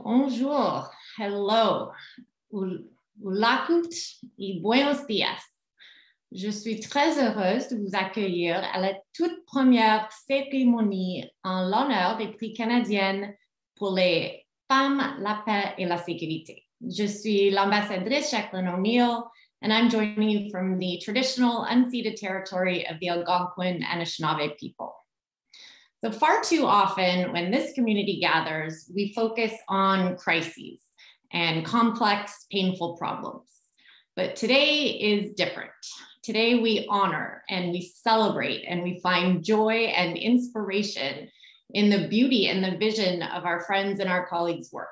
Bonjour, hello, ulakut y buenos días. Je suis très heureuse de vous accueillir à la toute première cérémonie en l'honneur des prix canadiennes pour les femmes, la paix et la sécurité. Je suis l'ambassadrice Jacqueline O'Neill, and I'm joining you from the traditional unceded territory of the Algonquin and Anishinaabe people. So far too often, when this community gathers, we focus on crises and complex, painful problems. But today is different. Today we honor and we celebrate and we find joy and inspiration in the beauty and the vision of our friends and our colleagues' work.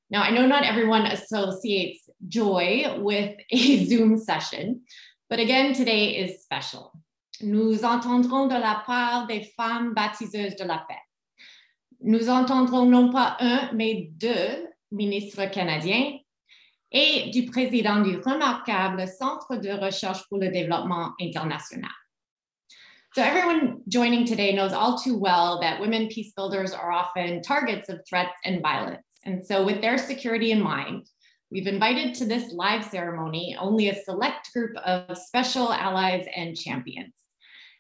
Now, I know not everyone associates joy with a Zoom session, but again, today is special. Nous entendrons de la part des femmes baptiseuses de la paix. Nous entendrons non pas un, mais deux ministres canadiens et du président du remarquable Centre de recherche pour le développement international. So everyone joining today knows all too well that women peace builders are often targets of threats and violence. And so with their security in mind, we've invited to this live ceremony only a select group of special allies and champions.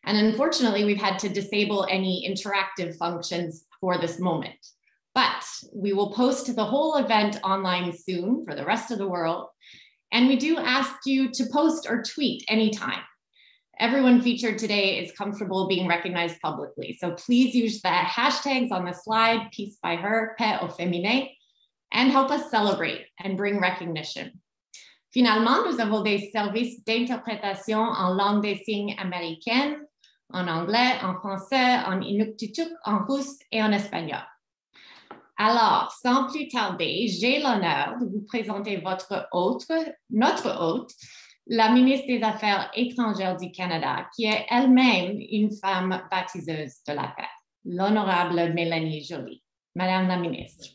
And unfortunately, we've had to disable any interactive functions for this moment. But we will post the whole event online soon for the rest of the world. And we do ask you to post or tweet anytime. Everyone featured today is comfortable being recognized publicly. So please use the hashtags on the slide, Peace by Her, Paix au Féminin, and help us celebrate and bring recognition. Finalement, nous avons des services d'interprétation en langue des signes américaine, en anglais, en français, en inuktitut, en russe et en espagnol. Alors, sans plus tarder, j'ai l'honneur de vous présenter notre hôte, la ministre des Affaires étrangères du Canada, qui est elle-même une femme baptiseuse de la paix, l'honorable Mélanie Joly. Madame la ministre.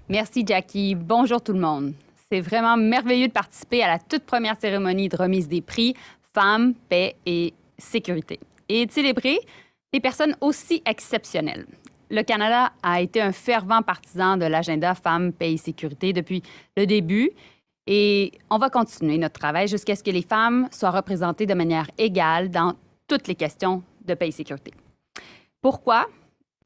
Merci, Jackie. Bonjour tout le monde. C'est vraiment merveilleux de participer à la toute première cérémonie de remise des prix Femmes, paix et sécurité et de célébrer des personnes aussi exceptionnelles. Le Canada a été un fervent partisan de l'agenda Femmes, paix et sécurité depuis le début et on va continuer notre travail jusqu'à ce que les femmes soient représentées de manière égale dans toutes les questions de paix et sécurité. Pourquoi?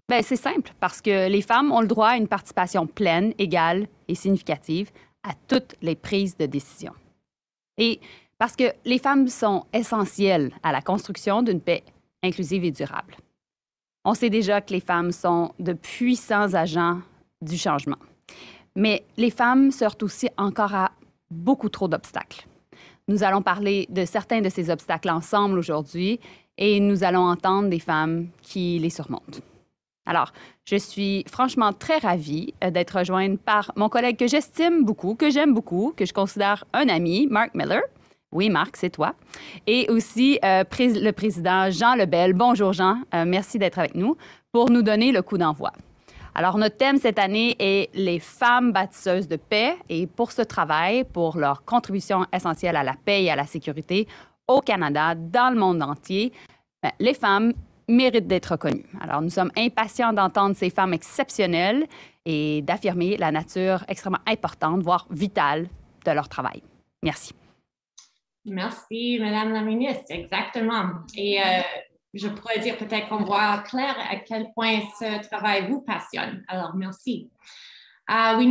Bien, c'est simple, parce que les femmes ont le droit à une participation pleine, égale et significative à toutes les prises de décision. Et parce que les femmes sont essentielles à la construction d'une paix inclusive et durable. On sait déjà que les femmes sont de puissants agents du changement. Mais les femmes se heurtent aussi encore à beaucoup trop d'obstacles. Nous allons parler de certains de ces obstacles ensemble aujourd'hui et nous allons entendre des femmes qui les surmontent. Alors, je suis franchement très ravie d'être rejointe par mon collègue que j'estime beaucoup, que j'aime beaucoup, que je considère un ami, Marc Miller. Oui, Marc, c'est toi. Et aussi le président Jean Lebel. Bonjour, Jean. Merci d'être avec nous pour nous donner le coup d'envoi. Alors, notre thème cette année est les femmes bâtisseuses de paix. Et pour ce travail, pour leur contribution essentielle à la paix et à la sécurité au Canada, dans le monde entier, les femmes méritent d'être reconnues. Alors, nous sommes impatients d'entendre ces femmes exceptionnelles et d'affirmer la nature extrêmement importante, voire vitale, de leur travail. Merci. Merci, Madame la ministre, exactement. Et je pourrais dire peut-être qu'on voit clair à quel point ce travail vous passionne. Alors, merci. We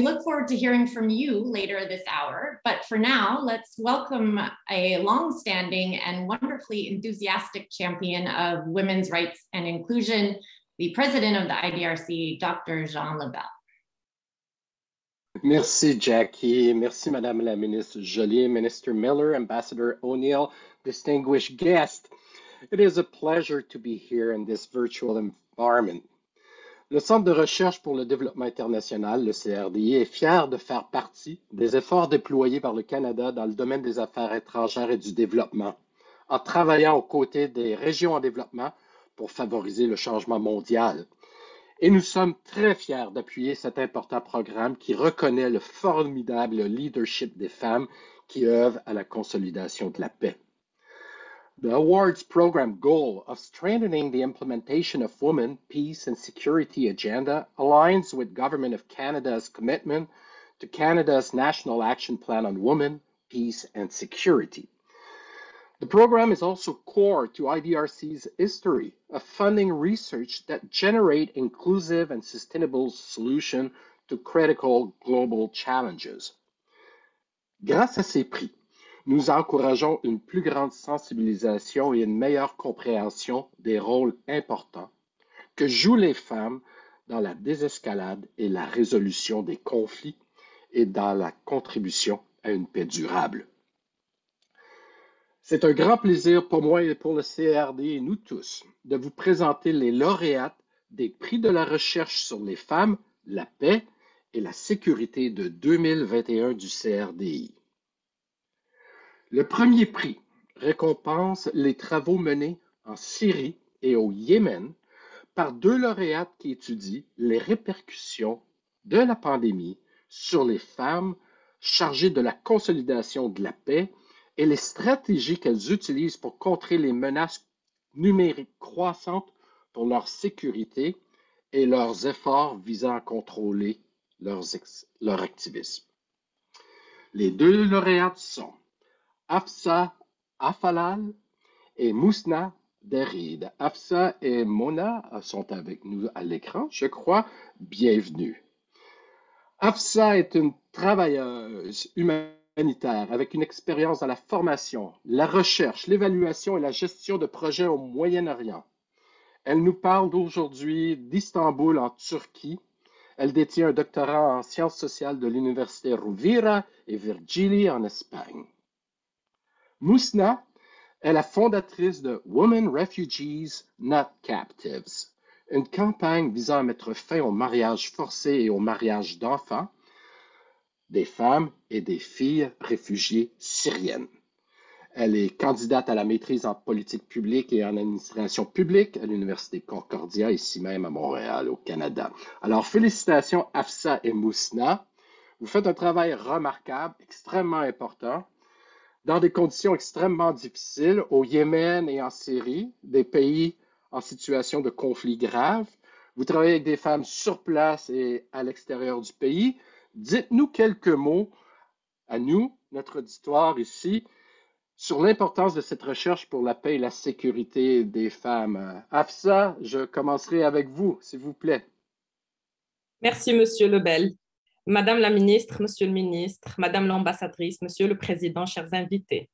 look forward to hearing from you later this hour, but for now, let's welcome a long-standing and wonderfully enthusiastic champion of women's rights and inclusion, the president of the IDRC, Dr. Jean Lebel. Merci, Jackie. Merci, Madame la Ministre Joly, Minister Miller, Ambassador O'Neill, distinguished guest. It is a pleasure to be here in this virtual environment. Le Centre de recherche pour le développement international, le CRDI, est fier de faire partie des efforts déployés par le Canada dans le domaine des affaires étrangères et du développement, en travaillant aux côtés des régions en développement pour favoriser le changement mondial. Et nous sommes très fiers d'appuyer cet important programme qui reconnaît le formidable leadership des femmes qui œuvrent à la consolidation de la paix. The awards program goal of strengthening the implementation of Women, Peace and Security agenda aligns with Government of Canada's commitment to Canada's National Action Plan on Women, Peace and Security. The program is also core to IDRC's history of funding research that generate inclusive and sustainable solutions to critical global challenges. Grâce à ces prix, nous encourageons une plus grande sensibilisation et une meilleure compréhension des rôles importants que jouent les femmes dans la désescalade et la résolution des conflits et dans la contribution à une paix durable. C'est un grand plaisir pour moi et pour le CRD et nous tous de vous présenter les lauréates des prix de la recherche sur les femmes, la paix et la sécurité de 2021 du CRDI. Le premier prix récompense les travaux menés en Syrie et au Yémen par deux lauréates qui étudient les répercussions de la pandémie sur les femmes chargées de la consolidation de la paix et les stratégies qu'elles utilisent pour contrer les menaces numériques croissantes pour leur sécurité et leurs efforts visant à contrôler leur activisme. Les deux lauréates sont Afsa Afalal et Mousna Derid. Afsa et Mona sont avec nous à l'écran, je crois. Bienvenue. Afsa est une travailleuse humanitaire avec une expérience dans la formation, la recherche, l'évaluation et la gestion de projets au Moyen-Orient. Elle nous parle aujourd'hui d'Istanbul en Turquie. Elle détient un doctorat en sciences sociales de l'Université Rovira et Virgili en Espagne. Mousna est la fondatrice de Women Refugees Not Captives, une campagne visant à mettre fin au mariage forcé et au mariage d'enfants des femmes et des filles réfugiées syriennes. Elle est candidate à la maîtrise en politique publique et en administration publique à l'Université Concordia, ici même à Montréal, au Canada. Alors, félicitations Afsa et Mousna. Vous faites un travail remarquable, extrêmement important, dans des conditions extrêmement difficiles au Yémen et en Syrie, des pays en situation de conflit grave. Vous travaillez avec des femmes sur place et à l'extérieur du pays. Dites-nous quelques mots à nous, notre auditoire ici, sur l'importance de cette recherche pour la paix et la sécurité des femmes. Afsa, je commencerai avec vous, s'il vous plaît. Merci, Monsieur Lebel. Madame la ministre, Monsieur le ministre, Madame l'ambassadrice, Monsieur le Président, chers invités.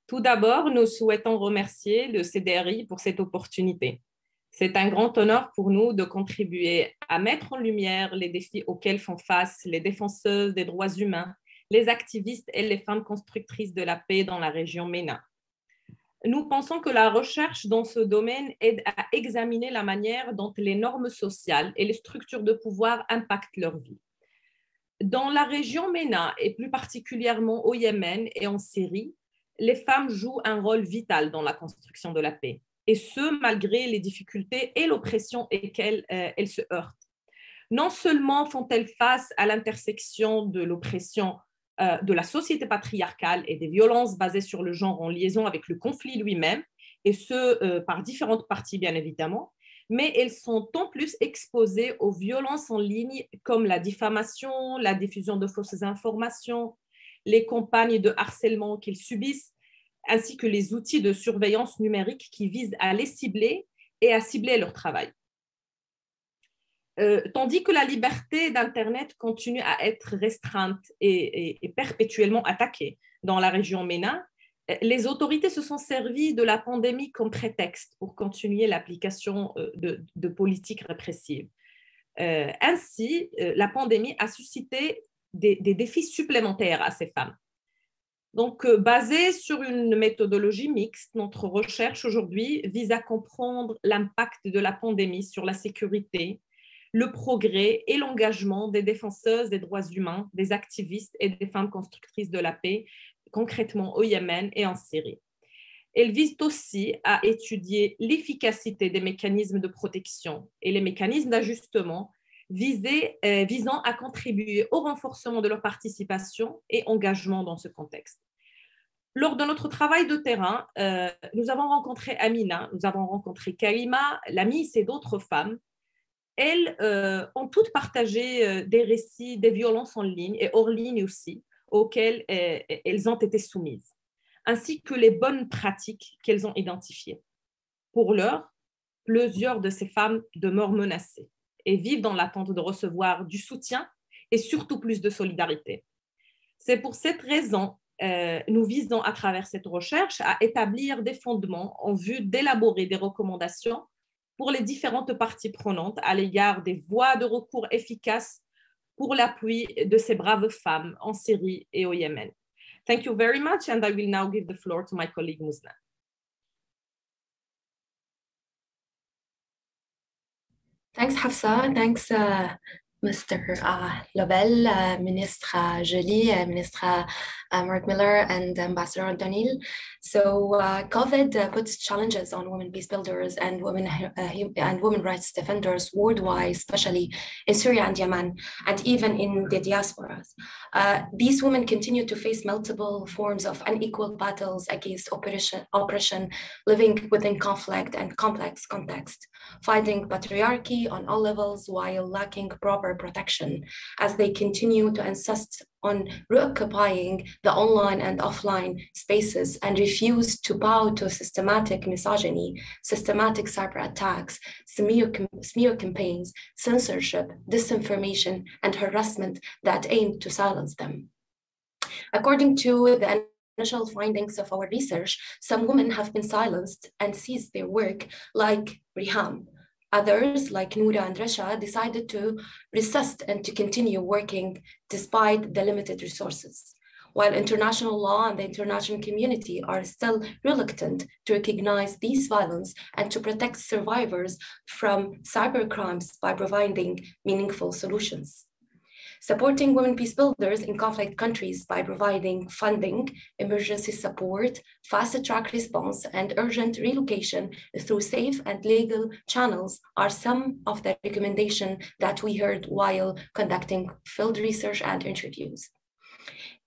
Tout d'abord, nous souhaitons remercier le CDRI pour cette opportunité. C'est un grand honneur pour nous de contribuer à mettre en lumière les défis auxquels font face les défenseuses des droits humains, les activistes et les femmes constructrices de la paix dans la région MENA. Nous pensons que la recherche dans ce domaine aide à examiner la manière dont les normes sociales et les structures de pouvoir impactent leur vie. Dans la région MENA, et plus particulièrement au Yémen et en Syrie, les femmes jouent un rôle vital dans la construction de la paix, et ce, malgré les difficultés et l'oppression auxquelles elles se heurtent. Non seulement font-elles face à l'intersection de l'oppression de la société patriarcale et des violences basées sur le genre en liaison avec le conflit lui-même, et ce, par différentes parties bien évidemment, mais elles sont en plus exposées aux violences en ligne comme la diffamation, la diffusion de fausses informations, les campagnes de harcèlement qu'elles subissent, ainsi que les outils de surveillance numérique qui visent à les cibler et à cibler leur travail. Tandis que la liberté d'Internet continue à être restreinte et perpétuellement attaquée dans la région MENA, les autorités se sont servies de la pandémie comme prétexte pour continuer l'application de politiques répressives. Ainsi, la pandémie a suscité des défis supplémentaires à ces femmes. Donc, basée sur une méthodologie mixte, notre recherche aujourd'hui vise à comprendre l'impact de la pandémie sur la sécurité, le progrès et l'engagement des défenseuses des droits humains, des activistes et des femmes constructrices de la paix, concrètement au Yémen et en Syrie. Elle vise aussi à étudier l'efficacité des mécanismes de protection et les mécanismes d'ajustement visant à contribuer au renforcement de leur participation et engagement dans ce contexte. Lors de notre travail de terrain, nous avons rencontré Amina, nous avons rencontré Karima, Lamis et d'autres femmes. Elles ont toutes partagé des récits des violences en ligne et hors ligne aussi, auxquelles elles ont été soumises, ainsi que les bonnes pratiques qu'elles ont identifiées. Pour l'heure, plusieurs de ces femmes demeurent menacées et vivent dans l'attente de recevoir du soutien et surtout plus de solidarité. C'est pour cette raison nous visons à travers cette recherche à établir des fondements en vue d'élaborer des recommandations pour les différentes parties prenantes à l'égard des voies de recours efficaces pour l'appui de ces braves femmes en Syrie et au Yémen. Thank you very much, and I will now give the floor to my colleague Musna. Thanks, Hafsa. Thanks, Mr. Lobel, Ministre Joly, Ministre Mark Miller, and Ambassador O'Donnell. So COVID puts challenges on women peace builders and women rights defenders worldwide, especially in Syria and Yemen, and even in the diasporas. These women continue to face multiple forms of unequal battles against oppression, living within conflict and complex context, fighting patriarchy on all levels while lacking proper protection, as they continue to insist on reoccupying the online and offline spaces and refuse to bow to systematic misogyny, systematic cyber attacks, smear campaigns, censorship, disinformation, and harassment that aim to silence them. According to the initial findings of our research, some women have been silenced and ceased their work, like Riham. Others, like Noura and Rasha, decided to resist and to continue working despite the limited resources, while international law and the international community are still reluctant to recognize these violence and to protect survivors from cybercrimes by providing meaningful solutions. Supporting women peace builders in conflict countries by providing funding, emergency support, fast-track response, and urgent relocation through safe and legal channels are some of the recommendations that we heard while conducting field research and interviews.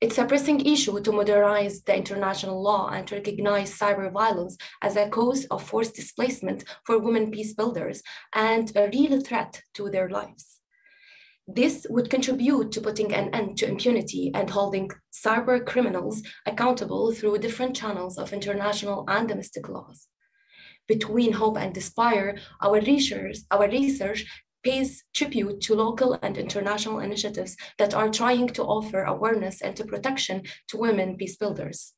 It's a pressing issue to modernize the international law and to recognize cyber violence as a cause of forced displacement for women peace builders and a real threat to their lives. This would contribute to putting an end to impunity and holding cyber criminals accountable through different channels of international and domestic laws. Between hope and despair, our research pays tribute to local and international initiatives that are trying to offer awareness and to protection to women peace builders.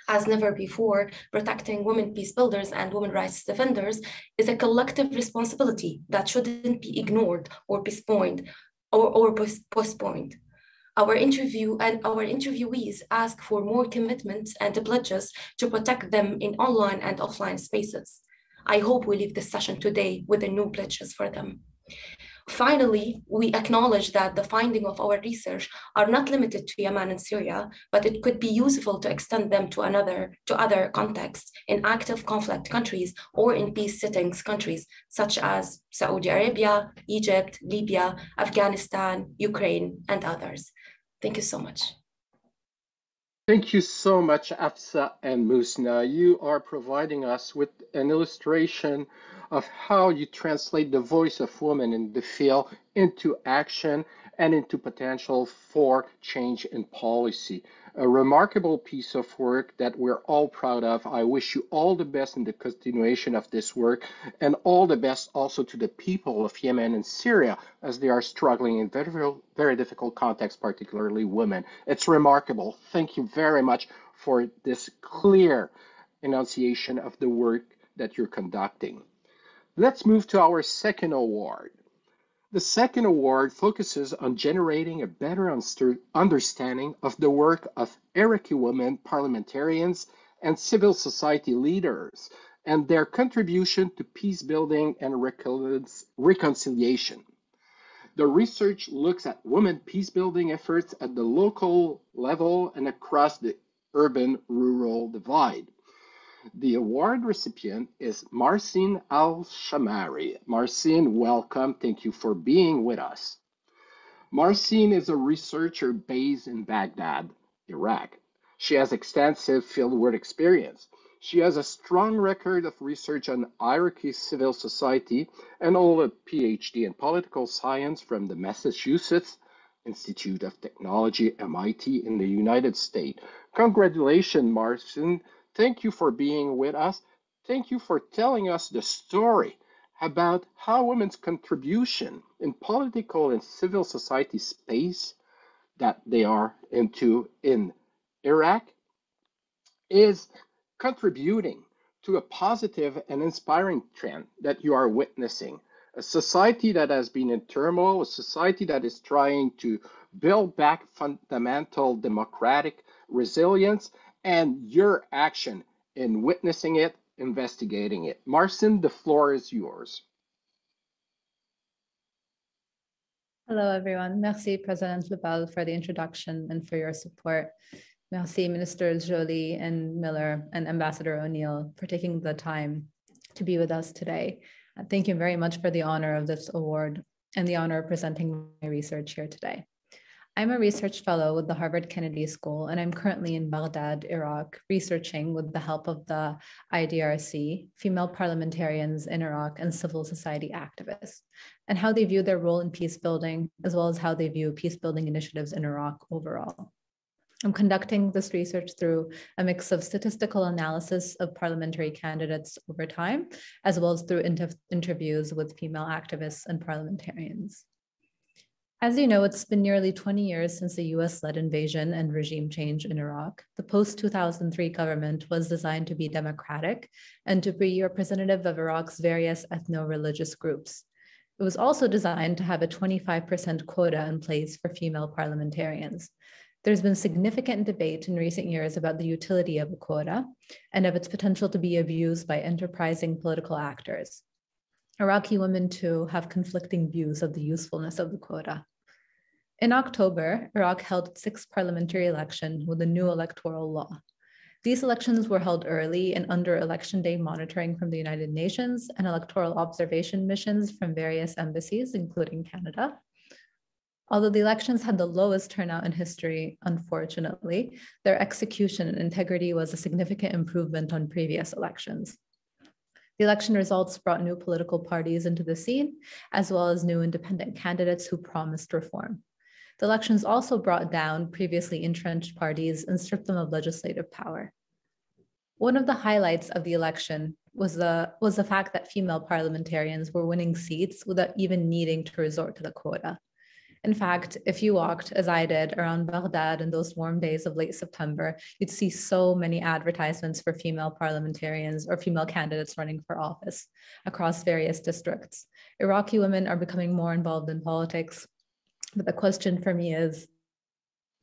As never before, protecting women peace builders and women rights defenders is a collective responsibility that shouldn't be ignored or postponed. Our interviewees ask for more commitments and pledges to protect them in online and offline spaces. I hope we leave this session today with the new pledges for them. Finally, we acknowledge that the findings of our research are not limited to Yemen and Syria, but it could be useful to extend them to other contexts in active conflict countries or in peace settings countries, such as Saudi Arabia, Egypt, Libya, Afghanistan, Ukraine, and others. Thank you so much. Thank you so much, Afsa and Musna. You are providing us with an illustration of how you translate the voice of women in the field into action and into potential for change in policy. A remarkable piece of work that we're all proud of. I wish you all the best in the continuation of this work, and all the best also to the people of Yemen and Syria as they are struggling in very difficult contexts, particularly women. It's remarkable. Thank you very much for this clear enunciation of the work that you're conducting. Let's move to our second award. The second award focuses on generating a better understanding of the work of Iraqi women parliamentarians and civil society leaders and their contribution to peace building and reconciliation. The research looks at women peace building efforts at the local level and across the urban-rural divide. The award recipient is Marcin Al-Shamari. Marcin, welcome. Thank you for being with us. Marcin is a researcher based in Baghdad, Iraq. She has extensive fieldwork experience. She has a strong record of research on hierarchy, civil society, and hold a PhD in political science from the Massachusetts Institute of Technology, MIT, in the United States. Congratulations, Marcin. Thank you for being with us. Thank you for telling us the story about how women's contribution in political and civil society space that they are into in Iraq is contributing to a positive and inspiring trend that you are witnessing. A society that has been in turmoil, a society that is trying to build back fundamental democratic resilience, and your action in witnessing it, investigating it. Marcin, the floor is yours. Hello, everyone. Merci, President Lebel, for the introduction and for your support. Merci, Ministers Joly and Miller and Ambassador O'Neill, for taking the time to be with us today. Thank you very much for the honor of this award and the honor of presenting my research here today. I'm a research fellow with the Harvard Kennedy School, and I'm currently in Baghdad, Iraq, researching with the help of the IDRC, female parliamentarians in Iraq and civil society activists, and how they view their role in peace building, as well as how they view peace building initiatives in Iraq overall. I'm conducting this research through a mix of statistical analysis of parliamentary candidates over time, as well as through interviews with female activists and parliamentarians. As you know, it's been nearly 20 years since the US-led invasion and regime change in Iraq. The post-2003 government was designed to be democratic and to be representative of Iraq's various ethno-religious groups. It was also designed to have a 25% quota in place for female parliamentarians. There's been significant debate in recent years about the utility of a quota and of its potential to be abused by enterprising political actors. Iraqi women, too, have conflicting views of the usefulness of the quota. In October, Iraq held its sixth parliamentary election with a new electoral law. These elections were held early and under election day monitoring from the United Nations and electoral observation missions from various embassies, including Canada. Although the elections had the lowest turnout in history, unfortunately, their execution and integrity was a significant improvement on previous elections. The election results brought new political parties into the scene, as well as new independent candidates who promised reform. The elections also brought down previously entrenched parties and stripped them of legislative power. One of the highlights of the election was the fact that female parliamentarians were winning seats without even needing to resort to the quota. In fact, if you walked, as I did, around Baghdad in those warm days of late September, you'd see so many advertisements for female parliamentarians or female candidates running for office across various districts. Iraqi women are becoming more involved in politics, but the question for me is,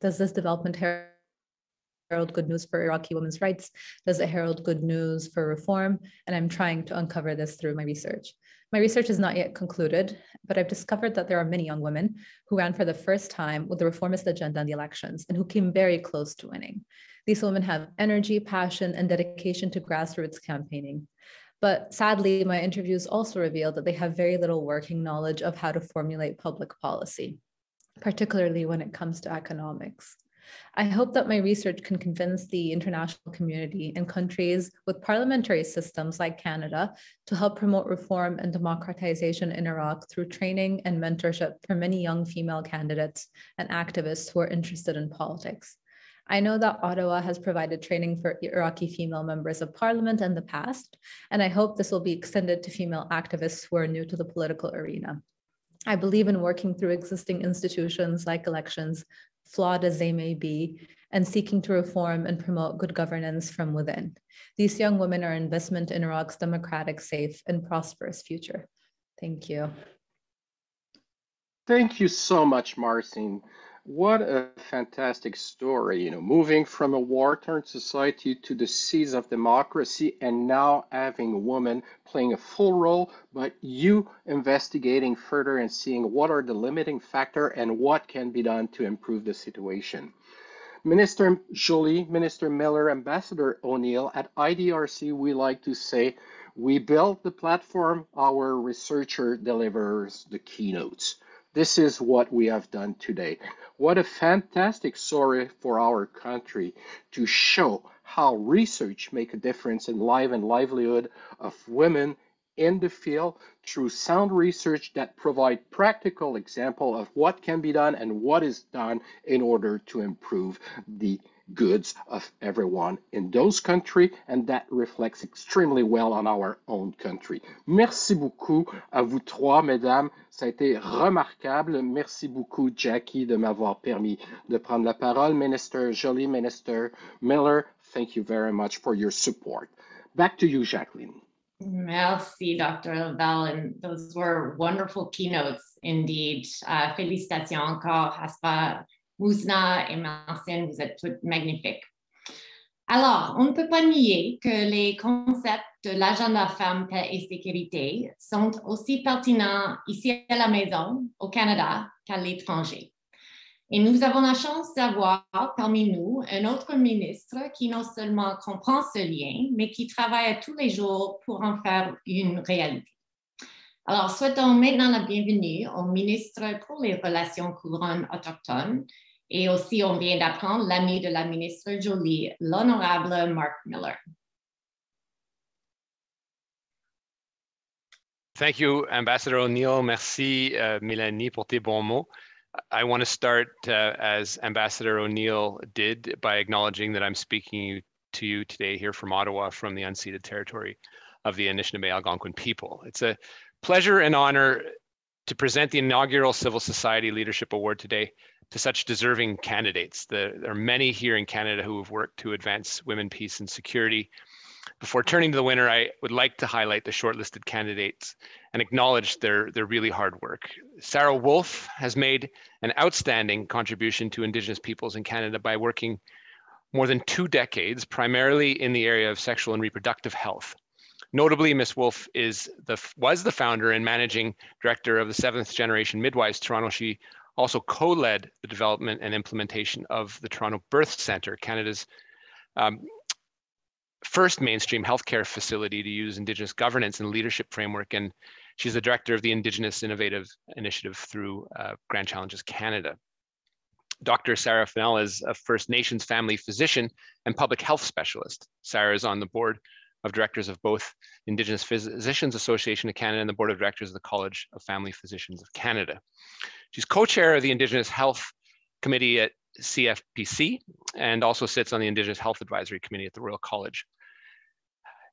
does this development herald good news for Iraqi women's rights? Does it herald good news for reform? And I'm trying to uncover this through my research. My research is not yet concluded, but I've discovered that there are many young women who ran for the first time with the reformist agenda in the elections and who came very close to winning. These women have energy, passion, and dedication to grassroots campaigning. But sadly, my interviews also revealed that they have very little working knowledge of how to formulate public policy, particularly when it comes to economics. I hope that my research can convince the international community and countries with parliamentary systems like Canada to help promote reform and democratization in Iraq through training and mentorship for many young female candidates and activists who are interested in politics. I know that Ottawa has provided training for Iraqi female members of parliament in the past, and I hope this will be extended to female activists who are new to the political arena. I believe in working through existing institutions like elections, flawed as they may be, and seeking to reform and promote good governance from within. These young women are an investment in Iraq's democratic, safe, and prosperous future. Thank you. Thank you so much, Marcin. What a fantastic story, moving from a war-torn society to the seas of democracy and now having women playing a full role, but you investigating further and seeing what are the limiting factors and what can be done to improve the situation. Minister Joly, Minister Miller, Ambassador O'Neill, at IDRC, we like to say, we build the platform, our researcher delivers the keynotes. This is what we have done today. What a fantastic story for our country to show how research makes a difference in life and livelihood of women in the field through sound research that provide practical example of what can be done and what is done in order to improve the goods of everyone in those countries, and that reflects extremely well on our own country. Merci beaucoup à vous trois, mesdames. Ça a été remarquable. Merci beaucoup, Jackie, de m'avoir permis de prendre la parole. Minister Joly, Minister Miller, thank you very much for your support. Back to you, Jacqueline. Merci, Dr. Lebel, and those were wonderful keynotes indeed. Félicitations encore, Haspa, Mousna et Marcin, vous êtes toutes magnifiques. Alors, on ne peut pas nier que les concepts de l'agenda femmes, paix et sécurité sont aussi pertinents ici à la maison, au Canada, qu'à l'étranger. Et nous avons la chance d'avoir parmi nous un autre ministre qui non seulement comprend ce lien, mais qui travaille tous les jours pour en faire une réalité. Alors, souhaitons maintenant la bienvenue au ministre pour les Relations couronnes autochtones. Et aussi, on vient d'apprendre l'ami de la ministre Joly, l'honorable Mark Miller. Thank you, Ambassador O'Neill. Merci, Mélanie, pour tes bons mots. I want to start, as Ambassador O'Neill did, by acknowledging that I'm speaking to you today here from Ottawa, from the unceded territory of the Anishinaabe Algonquin people. It's a pleasure and honor to present the inaugural Civil Society Leadership Award today to such deserving candidates. There are many here in Canada who have worked to advance women, peace, and security. Before turning to the winner, I would like to highlight the shortlisted candidates and acknowledge their really hard work. Sarah Wolf has made an outstanding contribution to Indigenous peoples in Canada by working more than 2 decades, primarily in the area of sexual and reproductive health. Notably, Ms. Wolf was the founder and managing director of the 7th Generation Midwives Toronto. She also co-led the development and implementation of the Toronto Birth Centre, Canada's first mainstream healthcare facility to use Indigenous governance and leadership framework. And she's the director of the Indigenous Innovative Initiative through Grand Challenges Canada. Dr. Sarah Finnell is a First Nations family physician and public health specialist. Sarah is on the board of directors of both Indigenous Physicians Association of Canada and the board of directors of the College of Family Physicians of Canada. She's co-chair of the Indigenous Health Committee at CFPC and also sits on the Indigenous Health Advisory Committee at the Royal College.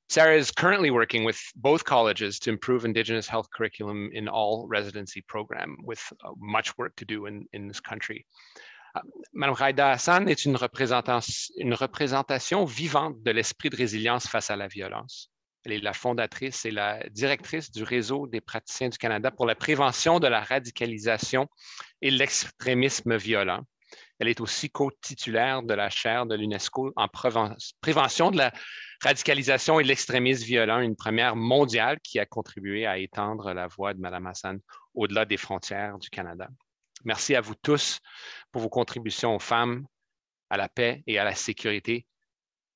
Sarah is currently working with both colleges to improve Indigenous health curriculum in all residency program, with much work to do in this country. Madame Raida Hassan est une représentation vivante de l'esprit de résilience face à la violence. Elle est la fondatrice et la directrice du réseau des praticiens du Canada pour la prévention de la radicalisation et l'extrémisme violent. Elle est aussi co-titulaire de la chaire de l'UNESCO en prévention de la radicalisation et de l'extrémisme violent, une première mondiale qui a contribué à étendre la voix de Madame Hassan au-delà des frontières du Canada. Merci à vous tous pour vos contributions aux femmes, à la paix et à la sécurité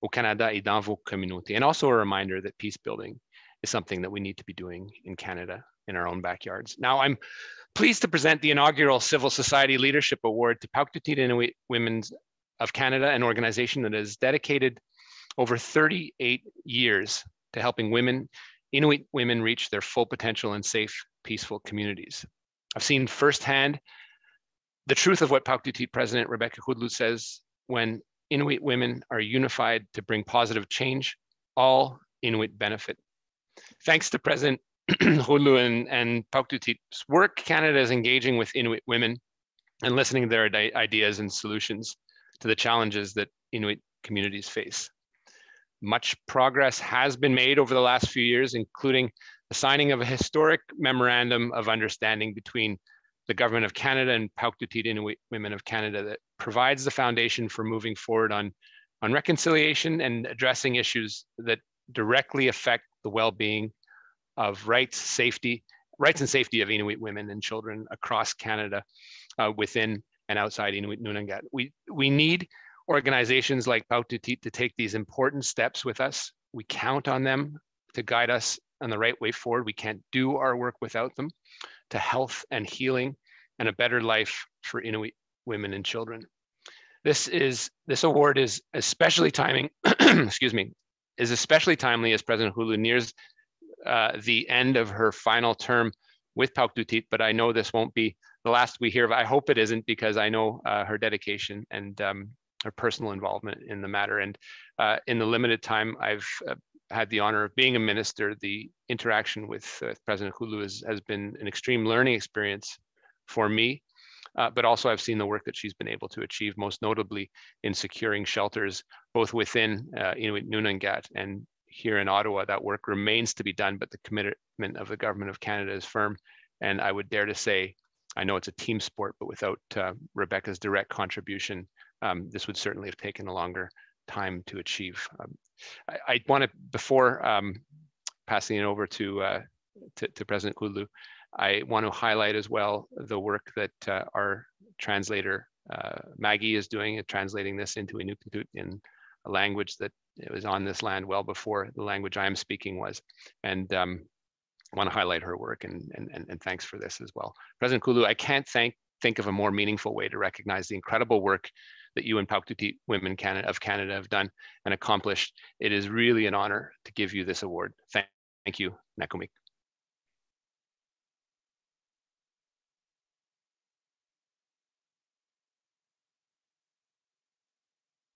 au Canada et dans vos communautés. And also a reminder that peace building is something that we need to be doing in Canada, in our own backyards. Now, I'm pleased to present the inaugural Civil Society Leadership Award to Pauktutit Inuit Women of Canada, an organization that has dedicated over 38 years to helping Inuit women reach their full potential in safe, peaceful communities. I've seen firsthand the truth of what Pauktutit President Rebecca Hudlu says: when Inuit women are unified to bring positive change, all Inuit benefit. Thanks to President Hudlu and Pauktutit's work, Canada is engaging with Inuit women and listening to their ideas and solutions to the challenges that Inuit communities face. Much progress has been made over the last few years, including the signing of a historic memorandum of understanding between the Government of Canada and Pauktutit Inuit Women of Canada that provides the foundation for moving forward on reconciliation and addressing issues that directly affect the well-being of rights and safety of Inuit women and children across Canada, within and outside Inuit Nunangat. We need organizations like Pauktutit to take these important steps with us. We count on them to guide us on the right way forward. We can't do our work without them, to health and healing and a better life for Inuit women and children. This award is especially timing, excuse me, is especially timely as President Hulu nears the end of her final term with Pauktutit, but I know this won't be the last we hear of. I hope it isn't, because I know her dedication and her personal involvement in the matter. And in the limited time I've had the honor of being a minister, the interaction with President Hulu has been an extreme learning experience for me, but also I've seen the work that she's been able to achieve, most notably in securing shelters, both within Inuit Nunangat and here in Ottawa. That work remains to be done, but the commitment of the Government of Canada is firm. And I would dare to say, I know it's a team sport, but without Rebecca's direct contribution, this would certainly have taken a longer time to achieve. I want to, before passing it over to President Kudlu, I want to highlight as well the work that our translator Maggie is doing, translating this into Inuktitut in a language that it was on this land well before the language I am speaking was. And I want to highlight her work and thanks for this as well. President Kulu, I can't think of a more meaningful way to recognize the incredible work that you and Pauktutit Women of Canada have done and accomplished. It is really an honor to give you this award. Thank you, Nakumik.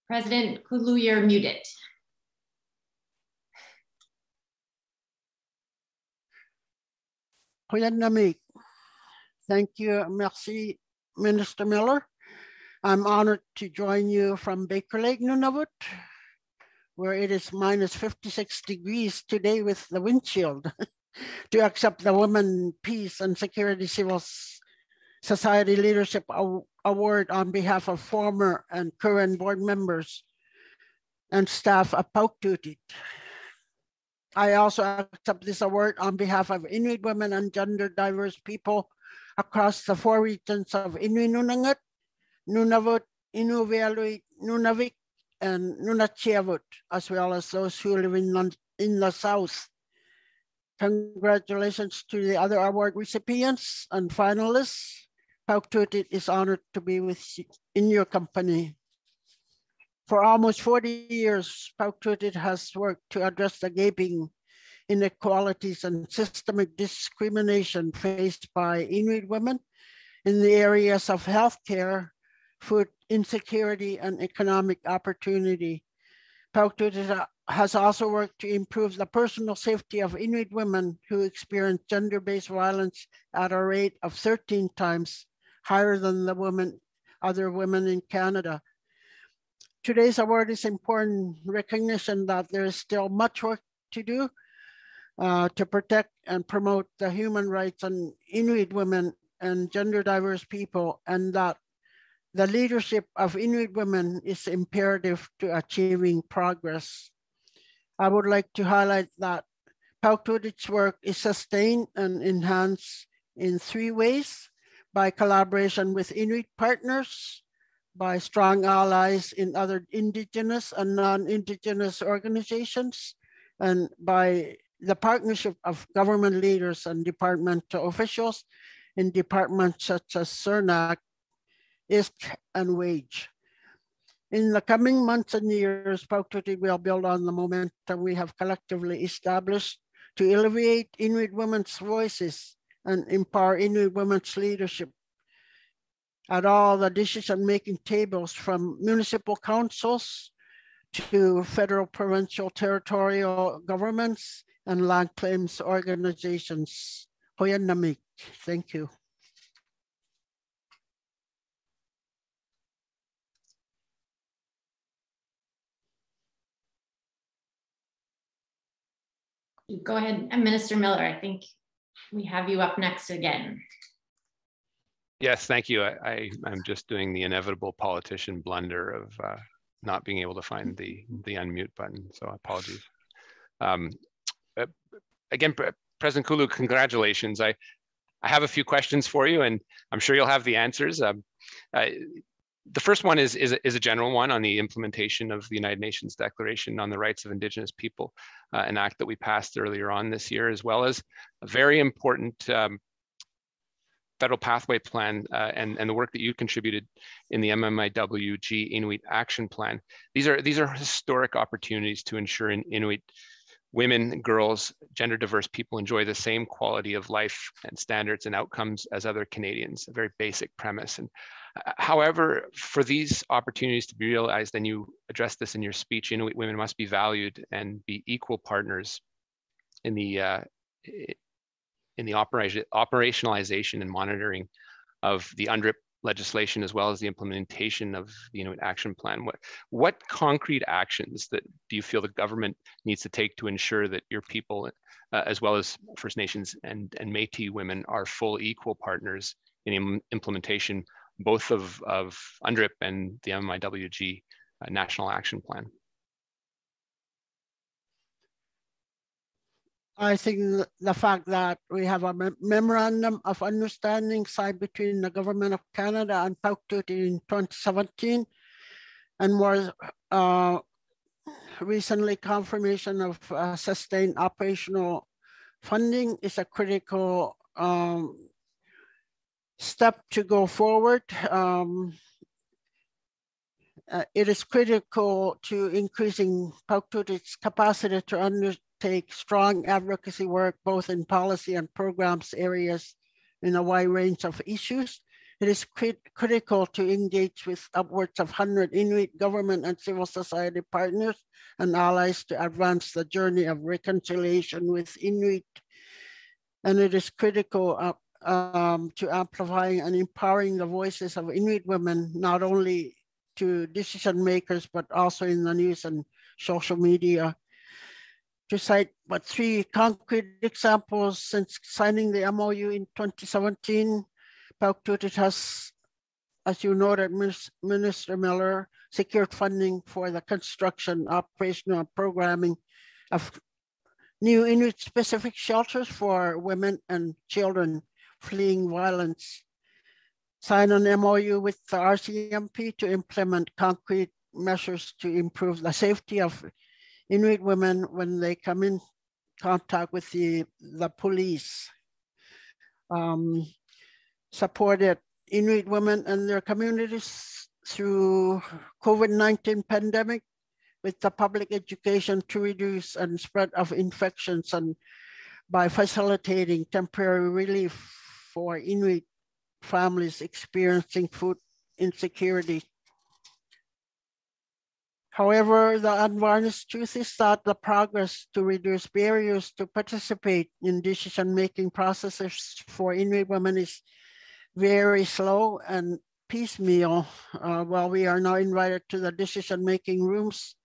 President Kulu, you're muted. Thank you, merci, Minister Miller. I'm honored to join you from Baker Lake, Nunavut, where it is minus 56 degrees today with the windshield, to accept the Women, Peace and Security Civil Society Leadership Award on behalf of former and current board members and staff of Pauktutit. I also accept this award on behalf of Inuit women and gender diverse people across the 4 regions of Inuit Nunangat, Nunavut, Inuvialuit, Nunavik, and Nunatsiavut, as well as those who live in the South. Congratulations to the other award recipients and finalists. Pauktutit is honored to be in your company. For almost 40 years, Pauktutit has worked to address the gaping inequalities and systemic discrimination faced by Inuit women in the areas of healthcare, food insecurity, and economic opportunity. Pauktutit has also worked to improve the personal safety of Inuit women who experience gender-based violence at a rate of 13 times higher than the other women in Canada. Today's award is important recognition that there is still much work to do to protect and promote the human rights of Inuit women and gender diverse people, and that the leadership of Inuit women is imperative to achieving progress. I would like to highlight that Pauktutit's work is sustained and enhanced in 3 ways: by collaboration with Inuit partners, by strong allies in other Indigenous and non-Indigenous organizations, and by the partnership of government leaders and departmental officials in departments such as CERNAC, ISK, and WAGE. In the coming months and years, Pauktutit will build on the momentum we have collectively established to elevate Inuit women's voices and empower Inuit women's leadership at all the decision-making tables, from municipal councils to federal, provincial, territorial governments and land claims organizations. Hoyan Namik, thank you. Go ahead, Minister Miller. I think we have you up next again. Yes, thank you. I'm just doing the inevitable politician blunder of not being able to find the unmute button, so apologies. Again, President Kulu, congratulations. I have a few questions for you, and I'm sure you'll have the answers. The first one is a general one on the implementation of the United Nations Declaration on the Rights of Indigenous People, an act that we passed earlier on this year, as well as a very important federal pathway plan and the work that you contributed in the MMIWG Inuit Action Plan. These are historic opportunities to ensure Inuit women, girls, gender diverse people enjoy the same quality of life and standards and outcomes as other Canadians, a very basic premise. And however, for these opportunities to be realized, and you addressed this in your speech, Inuit women must be valued and be equal partners in the operationalization and monitoring of the UNDRIP legislation, as well as the implementation of the Inuit Action Plan. What concrete actions that do you feel the government needs to take to ensure that your people, as well as First Nations and Métis women, are full equal partners in implementation, both of UNDRIP and the MMIWG National Action Plan? I think the fact that we have a memorandum of understanding signed between the Government of Canada and PAUC in 2017, and more recently confirmation of sustained operational funding is a critical step to go forward. It is critical to increasing PAUC's capacity to undertake strong advocacy work, both in policy and programs areas in a wide range of issues. It is critical to engage with upwards of 100 Inuit government and civil society partners and allies to advance the journey of reconciliation with Inuit. And it is critical to amplifying and empowering the voices of Inuit women, not only to decision makers, but also in the news and social media. To cite but 3 concrete examples, since signing the MOU in 2017, PAUC has, as you noted, Minister Miller, secured funding for the construction, operational, and programming of new Inuit-specific shelters for women and children fleeing violence. Signed an MOU with the RCMP to implement concrete measures to improve the safety of Inuit women when they come in contact with the police. Supported Inuit women and their communities through COVID-19 pandemic with the public education to reduce and spread of infections, and by facilitating temporary relief for Inuit families experiencing food insecurity. However, the unvarnished truth is that the progress to reduce barriers to participate in decision-making processes for Inuit women is very slow and piecemeal. While we are now invited to the decision-making rooms,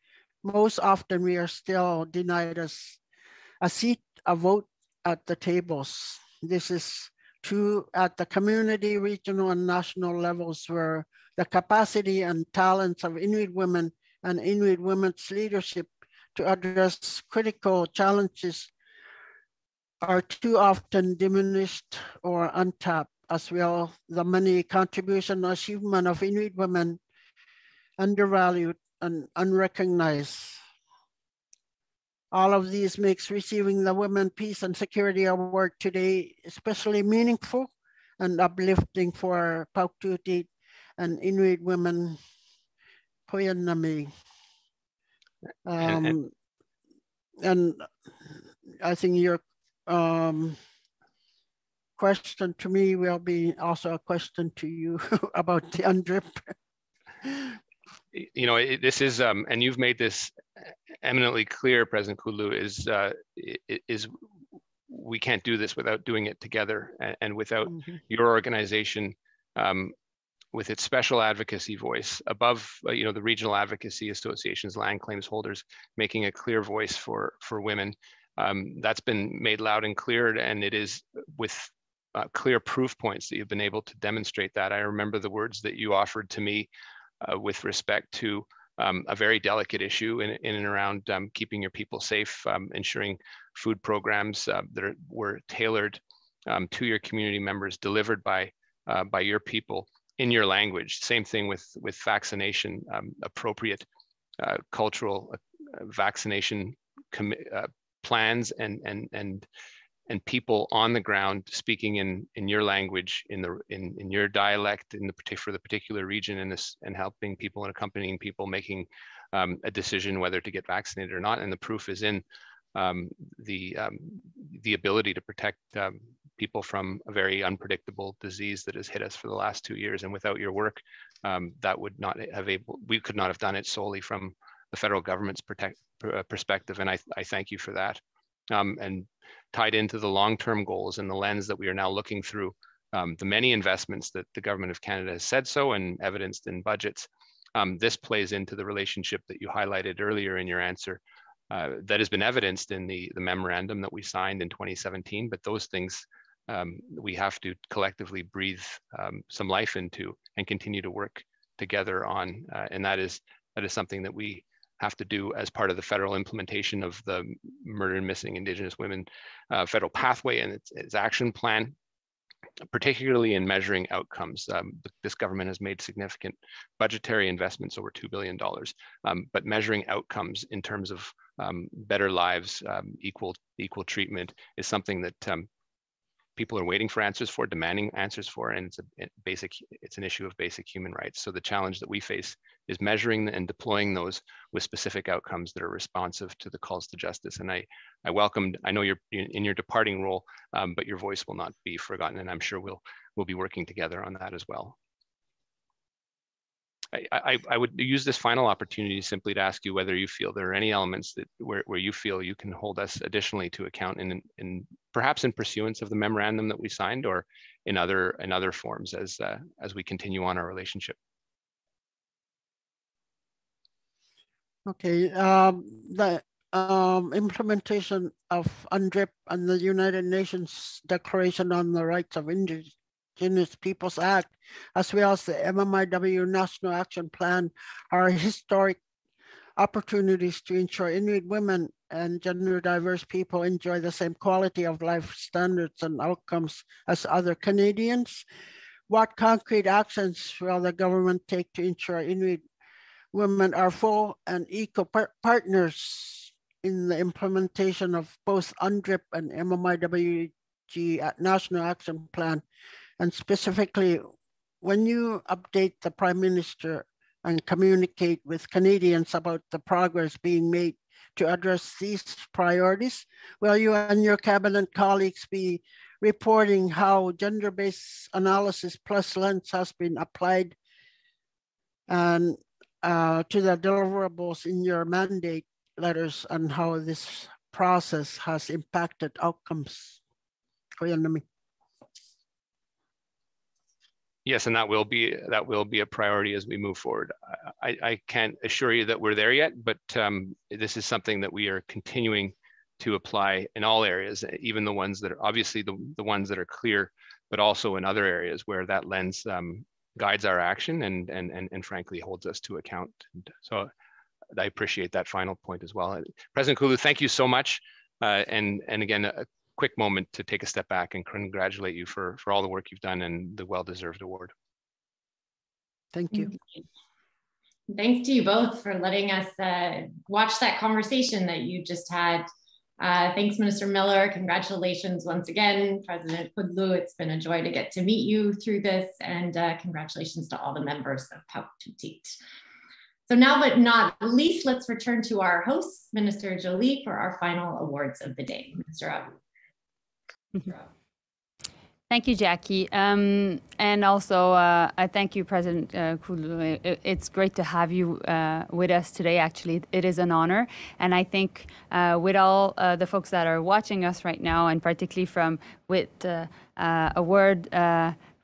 most often we are still denied a seat, a vote at the tables. This is true at the community, regional, and national levels, where the capacity and talents of Inuit women and Inuit women's leadership to address critical challenges are too often diminished or untapped, as well the many contribution and achievement of Inuit women undervalued and unrecognized. All of these makes receiving the Women, Peace and Security Award today especially meaningful and uplifting for PAUC and Inuit women. Poyanami. And I think your question to me will be also a question to you about the UNDRIP. You know, this is, and you've made this eminently clear, President Kulu, is we can't do this without doing it together, and without your organization, with its special advocacy voice above, you know, the regional advocacy associations, land claims holders, making a clear voice for women. That's been made loud and clear, and it is with clear proof points that you've been able to demonstrate that. I remember the words that you offered to me with respect to a very delicate issue in and around keeping your people safe, ensuring food programs that were tailored to your community members, delivered by your people in your language. Same thing with vaccination, appropriate cultural vaccination plans and and people on the ground speaking in your language, in your dialect, for the particular region, and helping people and accompanying people making a decision whether to get vaccinated or not. And the proof is in the ability to protect people from a very unpredictable disease that has hit us for the last 2 years. And without your work, we could not have done it solely from the federal government's perspective. And I thank you for that. And tied into the long-term goals and the lens that we are now looking through, the many investments that the government of Canada has said so and evidenced in budgets, this plays into the relationship that you highlighted earlier in your answer, that has been evidenced in the memorandum that we signed in 2017. But those things we have to collectively breathe some life into and continue to work together on. And that is something that we have to do as part of the federal implementation of the Murder and Missing Indigenous Women federal pathway and its action plan, particularly in measuring outcomes. This government has made significant budgetary investments, over $2 billion, but measuring outcomes in terms of better lives, equal treatment is something that people are waiting for answers for, demanding answers for, and it's an issue of basic human rights. So the challenge that we face is measuring and deploying those with specific outcomes that are responsive to the calls to justice. And I know you're in your departing role, but your voice will not be forgotten, and I'm sure we'll be working together on that as well. I would use this final opportunity simply to ask you whether you feel there are any elements that where you feel you can hold us additionally to account in perhaps in pursuance of the memorandum that we signed, or in other forms as we continue on our relationship. Okay, the implementation of UNDRIP and the United Nations Declaration on the Rights of Indigenous Peoples Act, as well as the MMIW National Action Plan, are historic opportunities to ensure Inuit women and gender diverse people enjoy the same quality of life standards and outcomes as other Canadians. What concrete actions will the government take to ensure Inuit women are full and equal partners in the implementation of both UNDRIP and MMIWG National Action Plan? And specifically, when you update the Prime Minister and communicate with Canadians about the progress being made to address these priorities, will you and your cabinet colleagues be reporting how gender-based analysis plus lens has been applied and to the deliverables in your mandate letters, and how this process has impacted outcomes? Yes, and that will be a priority as we move forward. I can't assure you that we're there yet, but this is something that we are continuing to apply in all areas, even the ones that are obviously the ones that are clear, but also in other areas where that lens guides our action and frankly holds us to account. And so I appreciate that final point as well. President Kulu, thank you so much. And again, a quick moment to take a step back and congratulate you for all the work you've done and the well-deserved award. Thank you. Thanks to you both for letting us watch that conversation that you just had. Thanks, Minister Miller. Congratulations once again, President Kudlu. It's been a joy to get to meet you through this, and congratulations to all the members of Pauktutit. So now, but not least, let's return to our host, Minister Jolie, for our final awards of the day. Minister Abu. Thank you, Jackie. And also, I thank you, President Kudlu. It's great to have you with us today. Actually, it is an honor. And I think with all the folks that are watching us right now, and particularly with award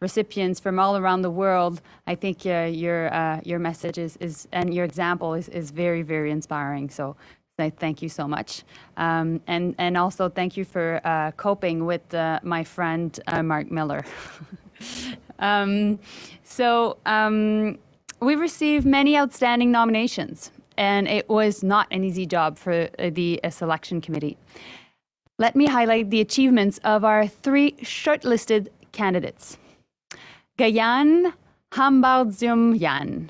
recipients from all around the world, I think your message is and your example is very, very inspiring. So thank you so much. And also thank you for coping with my friend, Mark Miller. We received many outstanding nominations, and it was not an easy job for the selection committee. Let me highlight the achievements of our 3 shortlisted candidates. Gayan Hambardziumyan.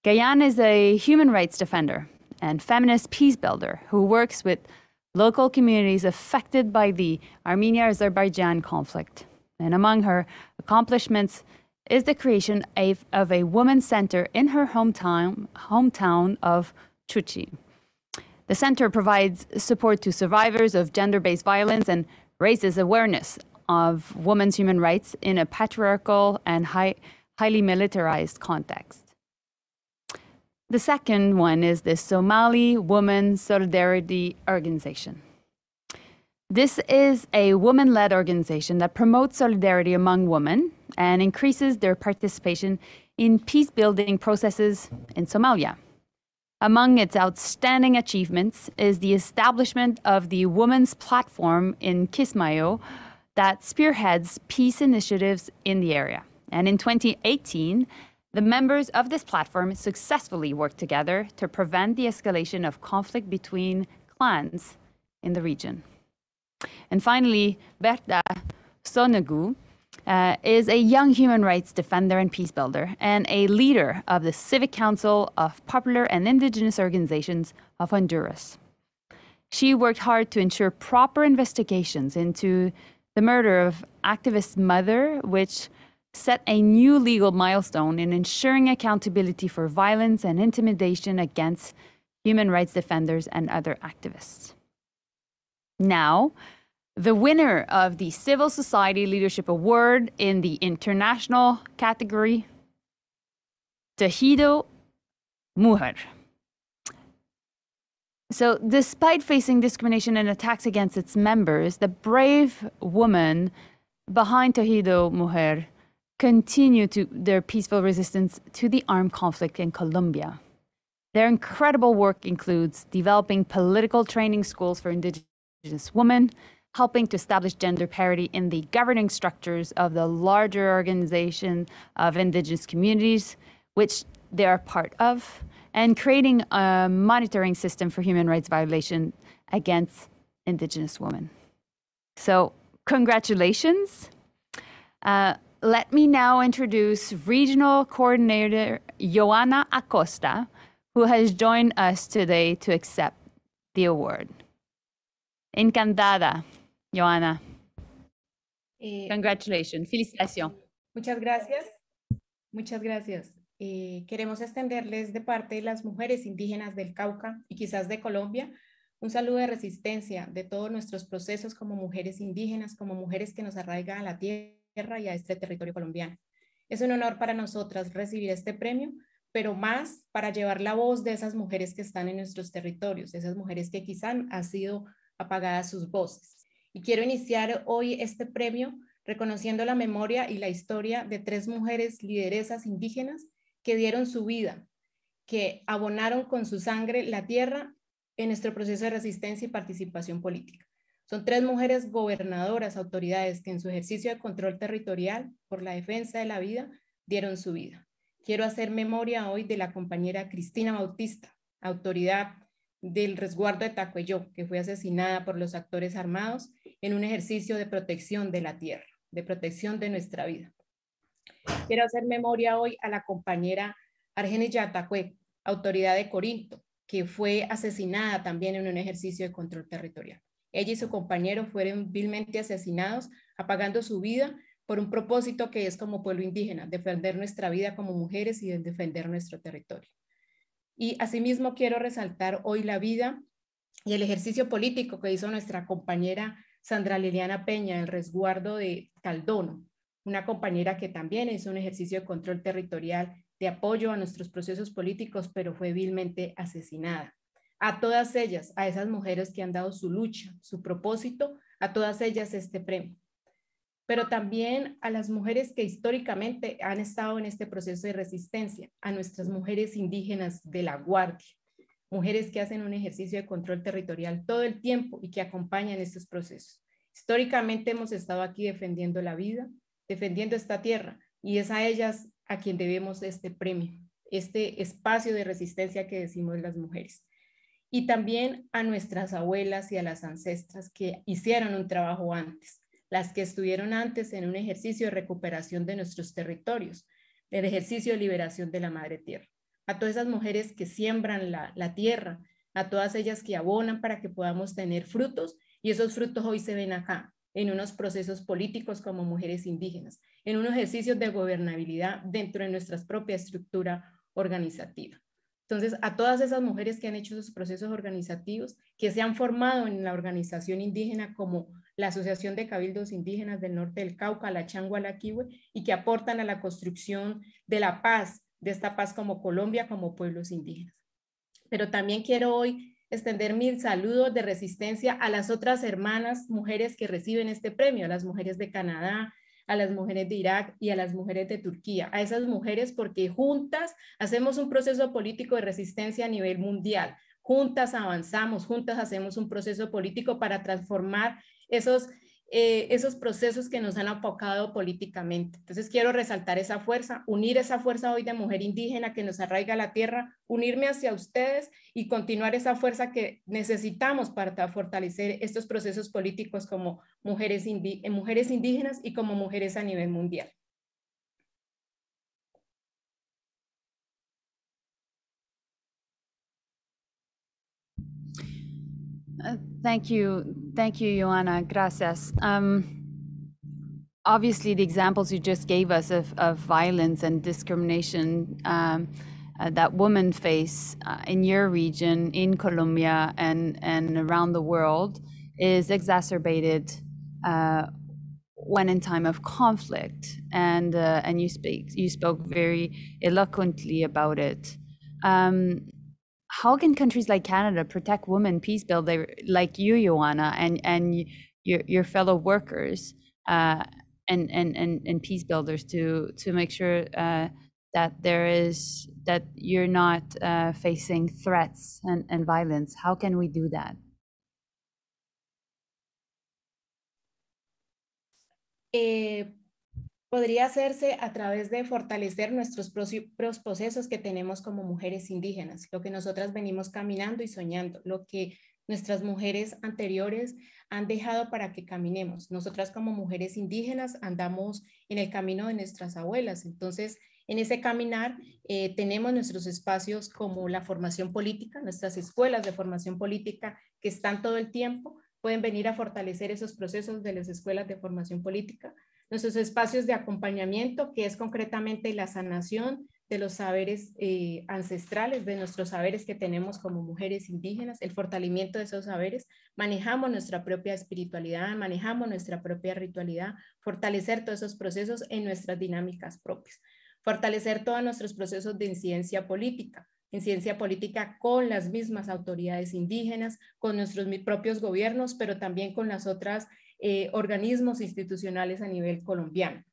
Gayan is a human rights defender and feminist peace builder who works with local communities affected by the Armenia-Azerbaijan conflict. And among her accomplishments is the creation of a women's center in her hometown of Chuchi. The center provides support to survivors of gender-based violence and raises awareness of women's human rights in a patriarchal and highly militarized context. The second one is the Somali Women Solidarity Organization. This is a women-led organization that promotes solidarity among women and increases their participation in peace-building processes in Somalia. Among its outstanding achievements is the establishment of the Women's Platform in Kismayo that spearheads peace initiatives in the area. And in 2018, the members of this platform successfully worked together to prevent the escalation of conflict between clans in the region. And finally, Berta Sonego is a young human rights defender and peace builder and a leader of the Civic Council of Popular and Indigenous Organizations of Honduras. She worked hard to ensure proper investigations into the murder of activist mother, which set a new legal milestone in ensuring accountability for violence and intimidation against human rights defenders and other activists. Now, the winner of the Civil Society Leadership Award in the international category, Tejido Mujer. So despite facing discrimination and attacks against its members, the brave woman behind Tejido Mujer continue their peaceful resistance to the armed conflict in Colombia. Their incredible work includes developing political training schools for Indigenous women, helping to establish gender parity in the governing structures of the larger organization of Indigenous communities, which they are part of, and creating a monitoring system for human rights violation against Indigenous women. So, congratulations. Let me now introduce Regional Coordinator Joanna Acosta, who has joined us today to accept the award. Encantada, Joanna. Congratulations. Felicitaciones. Muchas gracias. Muchas gracias. Queremos extenderles de parte de las mujeres indígenas del Cauca y quizás de Colombia un saludo de resistencia de todos nuestros procesos como mujeres indígenas, como mujeres que nos arraigan a la tierra y a este territorio colombiano. Es un honor para nosotras recibir este premio, pero más para llevar la voz de esas mujeres que están en nuestros territorios, esas mujeres que quizás han sido apagadas sus voces. Y quiero iniciar hoy este premio reconociendo la memoria y la historia de 3 mujeres lideresas indígenas que dieron su vida, que abonaron con su sangre la tierra en nuestro proceso de resistencia y participación política. Son 3 mujeres gobernadoras, autoridades que en su ejercicio de control territorial por la defensa de la vida dieron su vida. Quiero hacer memoria hoy de la compañera Cristina Bautista, autoridad del resguardo de Tacuello, que fue asesinada por los actores armados en un ejercicio de protección de la tierra, de protección de nuestra vida. Quiero hacer memoria hoy a la compañera Argenis Yatacue, autoridad de Corinto, que fue asesinada también en un ejercicio de control territorial. Ella y su compañero fueron vilmente asesinados, apagando su vida por un propósito que es como pueblo indígena, defender nuestra vida como mujeres y defender nuestro territorio. Y asimismo quiero resaltar hoy la vida y el ejercicio político que hizo nuestra compañera Sandra Liliana Peña, el resguardo de Caldono, una compañera que también hizo un ejercicio de control territorial de apoyo a nuestros procesos políticos, pero fue vilmente asesinada. A todas ellas, a esas mujeres que han dado su lucha, su propósito, a todas ellas este premio. Pero también a las mujeres que históricamente han estado en este proceso de resistencia, a nuestras mujeres indígenas de la Guardia, mujeres que hacen un ejercicio de control territorial todo el tiempo y que acompañan estos procesos. Históricamente hemos estado aquí defendiendo la vida, defendiendo esta tierra, y es a ellas a quien debemos este premio, este espacio de resistencia que decimos las mujeres. Y también a nuestras abuelas y a las ancestras que hicieron un trabajo antes, las que estuvieron antes en un ejercicio de recuperación de nuestros territorios, el ejercicio de liberación de la madre tierra. A todas esas mujeres que siembran la tierra, a todas ellas que abonan para que podamos tener frutos, y esos frutos hoy se ven acá, en unos procesos políticos como mujeres indígenas, en unos ejercicios de gobernabilidad dentro de nuestra propia estructura organizativa. Entonces, a todas esas mujeres que han hecho esos procesos organizativos, que se han formado en la organización indígena como la Asociación de Cabildos Indígenas del Norte del Cauca, la Changua, la Kiwe, y que aportan a la construcción de la paz, de esta paz como Colombia, como pueblos indígenas. Pero también quiero hoy extender mi saludo de resistencia a las otras hermanas mujeres que reciben este premio, a las mujeres de Canadá, a las mujeres de Irak y a las mujeres de Turquía, a esas mujeres porque juntas hacemos un proceso político de resistencia a nivel mundial, juntas avanzamos, juntas hacemos un proceso político para transformar esos procesos que nos han apocado políticamente. Entonces quiero resaltar esa fuerza, unir esa fuerza hoy de mujer indígena que nos arraiga a la tierra, unirme hacia ustedes y continuar esa fuerza que necesitamos para fortalecer estos procesos políticos como mujeres indígenas y como mujeres a nivel mundial. Thank you, Joanna. Gracias. Obviously, the examples you just gave us of violence and discrimination that women face in your region, in Colombia, and around the world is exacerbated when in time of conflict. And you spoke very eloquently about it. How can countries like Canada protect women peace builders like you, Joanna, and your fellow workers and peace builders to make sure that you're not facing threats and violence? How can we do that? Podría hacerse a través de fortalecer nuestros propios procesos que tenemos como mujeres indígenas, lo que nosotras venimos caminando y soñando, lo que nuestras mujeres anteriores han dejado para que caminemos. Nosotras como mujeres indígenas andamos en el camino de nuestras abuelas, entonces en ese caminar tenemos nuestros espacios como la formación política, nuestras escuelas de formación política que están todo el tiempo, pueden venir a fortalecer esos procesos de las escuelas de formación política, nuestros espacios de acompañamiento, que es concretamente la sanación de los saberes ancestrales, de nuestros saberes que tenemos como mujeres indígenas, el fortalecimiento de esos saberes, manejamos nuestra propia espiritualidad, manejamos nuestra propia ritualidad, fortalecer todos esos procesos en nuestras dinámicas propias, fortalecer todos nuestros procesos de incidencia política con las mismas autoridades indígenas, con nuestros propios gobiernos, pero también con las otras organismos institucionales a nivel colombiano,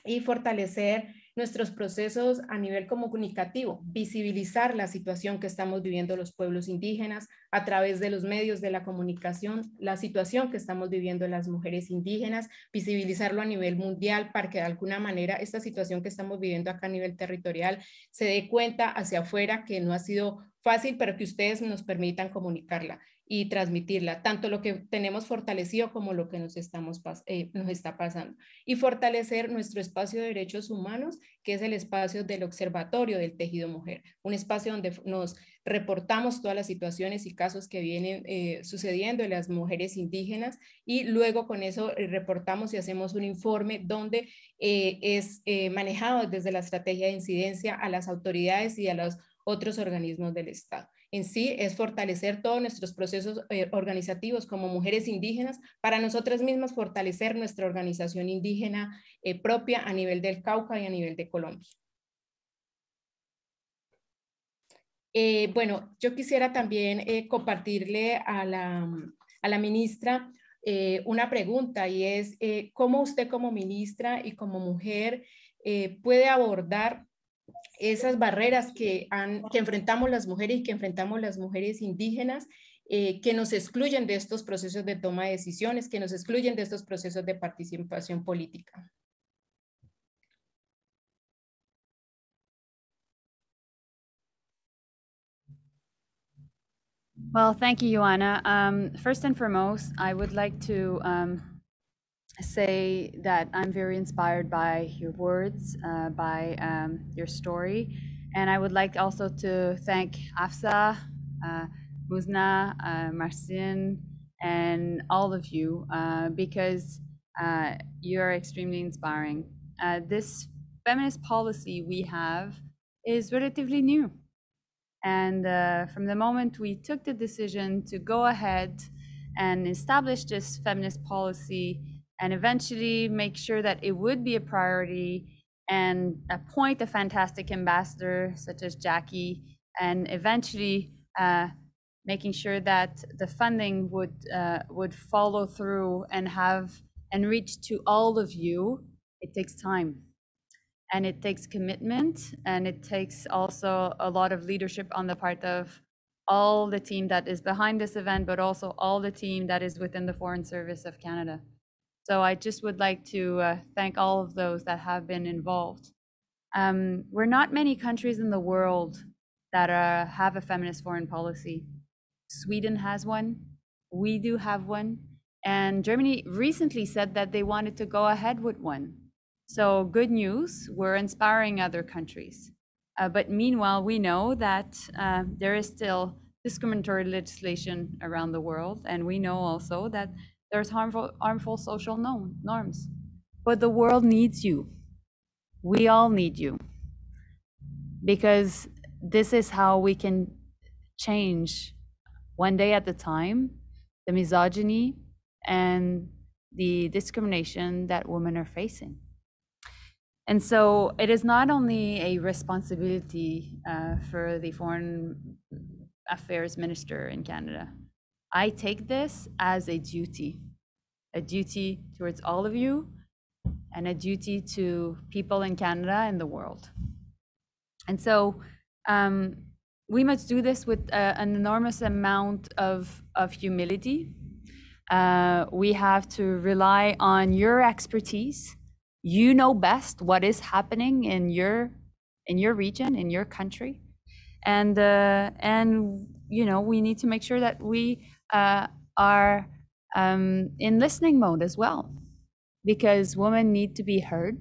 y fortalecer nuestros procesos a nivel comunicativo, visibilizar la situación que estamos viviendo los pueblos indígenas a través de los medios de la comunicación, la situación que estamos viviendo las mujeres indígenas, visibilizarlo a nivel mundial para que de alguna manera esta situación que estamos viviendo acá a nivel territorial se dé cuenta hacia afuera, que no ha sido fácil, pero que ustedes nos permitan comunicarla y transmitirla, tanto lo que tenemos fortalecido como lo que nos está pasando. Y fortalecer nuestro espacio de derechos humanos, que es el espacio del observatorio del tejido mujer, un espacio donde nos reportamos todas las situaciones y casos que vienen sucediendo en las mujeres indígenas, y luego con eso reportamos y hacemos un informe donde es manejado desde la estrategia de incidencia a las autoridades y a los otros organismos del Estado. En sí es fortalecer todos nuestros procesos organizativos como mujeres indígenas para nosotras mismas fortalecer nuestra organización indígena propia a nivel del Cauca y a nivel de Colombia. Bueno, yo quisiera también compartirle a la ministra una pregunta, y es ¿cómo usted como ministra y como mujer puede abordar esas barreras que enfrentamos las mujeres y que enfrentamos las mujeres indígenas, que nos excluyen de estos procesos de toma de decisiones, que nos excluyen de estos procesos de participación política? Well, thank you, Joanna. First and foremost, I would like to say that I'm very inspired by your words, by your story. And I would like also to thank AFSA, Muzna, Marcin, and all of you, because you're extremely inspiring. This feminist policy we have is relatively new. And from the moment we took the decision to go ahead and establish this feminist policy and eventually make sure that it would be a priority and appoint a fantastic ambassador such as Jackie, and eventually making sure that the funding would follow through and reach to all of you, it takes time. And it takes commitment, and it takes also a lot of leadership on the part of all the team that is behind this event, but also all the team that is within the Foreign Service of Canada. So I just would like to thank all of those that have been involved. We're not many countries in the world that have a feminist foreign policy. Sweden has one, we do have one, and Germany recently said that they wanted to go ahead with one. So good news, we're inspiring other countries. But meanwhile, we know that there is still discriminatory legislation around the world. And we know also that there's harmful social norms. But the world needs you. We all need you. Because this is how we can change one day at a time the misogyny and the discrimination that women are facing. And so it is not only a responsibility for the Foreign Affairs Minister in Canada. I take this as a duty towards all of you and a duty to people in Canada and the world. And so we must do this with an enormous amount of humility. We have to rely on your expertise. You know best what is happening in your region, in your country, and you know, we need to make sure that we are in listening mode as well, because women need to be heard,